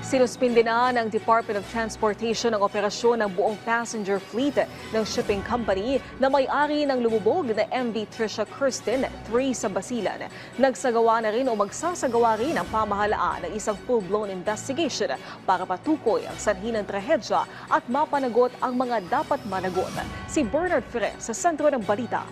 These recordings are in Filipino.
Sinuspindi na ng Department of Transportation ang operasyon ng buong passenger fleet ng shipping company na may-ari ng lumubog na MV Trisha Kirsten 3 sa Basilan. Nagsagawa na rin o magsasagawa rin ang pamahalaan ng isang full-blown investigation para patukoy ang sanhi ng trahedya at mapanagot ang mga dapat managot. Si Bernard Ferrer sa sentro ng balita.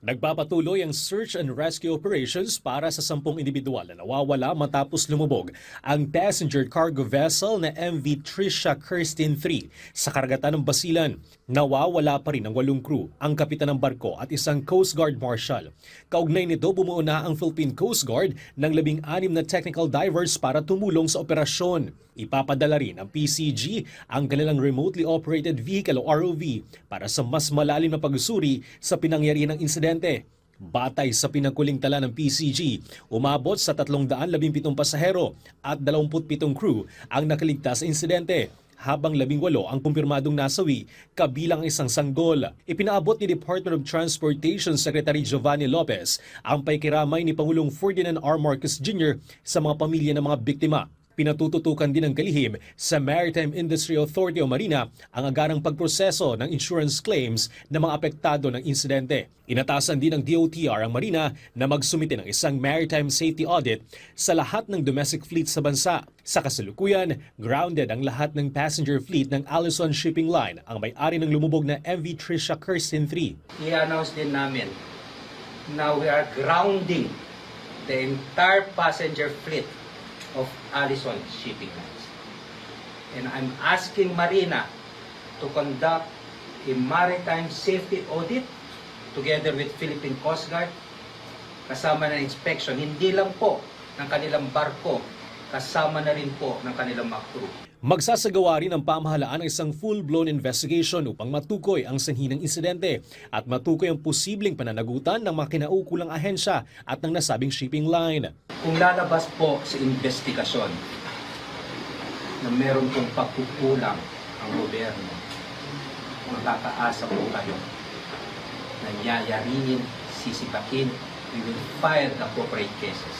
Nagpapatuloy ang search and rescue operations para sa 10 individual na nawawala matapos lumubog ang passenger cargo vessel na MV Trisha Kirsten 3 sa karagatan ng Basilan. Nawawala pa rin ang 8 crew, ang kapitan ng barko at isang Coast Guard Marshal. Kaugnay nito, bumuo na ang Philippine Coast Guard ng 16 na technical divers para tumulong sa operasyon. Ipapadala rin ang PCG ang kanilang remotely operated vehicle o ROV para sa mas malalim na pag-usuri sa pinangyarihan ng insidente. Batay sa pinangkuling tala ng PCG, umabot sa 317 pasahero at 27 crew ang nakaligtas sa insidente, habang 18 ang kumpirmadong nasawi, kabilang isang sanggol. Ipinaabot ni Department of Transportation Secretary Giovanni Lopez ang paikiramay ni Pangulong Ferdinand R. Marcos Jr. sa mga pamilya ng mga biktima. Pinatututukan din ng kalihim sa Maritime Industry Authority o Marina ang agarang pagproseso ng insurance claims ng mga apektado ng insidente. Inatasan din ng DOTR ang Marina na magsumite ng isang maritime safety audit sa lahat ng domestic fleet sa bansa. Sa kasalukuyan, grounded ang lahat ng passenger fleet ng Allison Shipping Line, ang may-ari ng lumubog na MV Trisha Kirsten 3. I-announce din namin na we are grounding the entire passenger fleet of Allison Shipping Lines. And I'm asking Marina to conduct a maritime safety audit together with Philippine Coast Guard, kasama na inspection, hindi lang po ng kanilang barko, kasama na rin po ng kanilang mga crew. Magsasagawa rin ang pamahalaan ng isang full-blown investigation upang matukoy ang sanhi ng insidente at matukoy ang posibleng pananagutan ng mga kinaukulang ahensya at ng nasabing shipping line. Kung lalabas po sa investigasyon na meron pong pagkukulang ang gobyerno, makakaasa po kayo na yayariin, sisipakin, we will file the appropriate cases.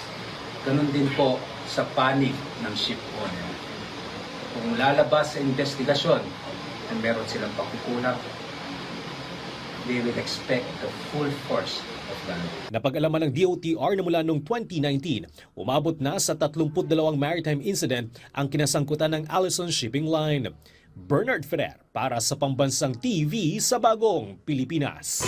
Ganun din po sa panig ng ship owner. Kung lalabas sa investigasyon at meron silang pagkukulang, they will expect the full force of the law. Napag-alaman ng DOTR na mula noong 2019, umabot na sa 32 maritime incident ang kinasangkutan ng Allison Shipping Line. Bernard Ferrer para sa Pambansang TV sa Bagong Pilipinas.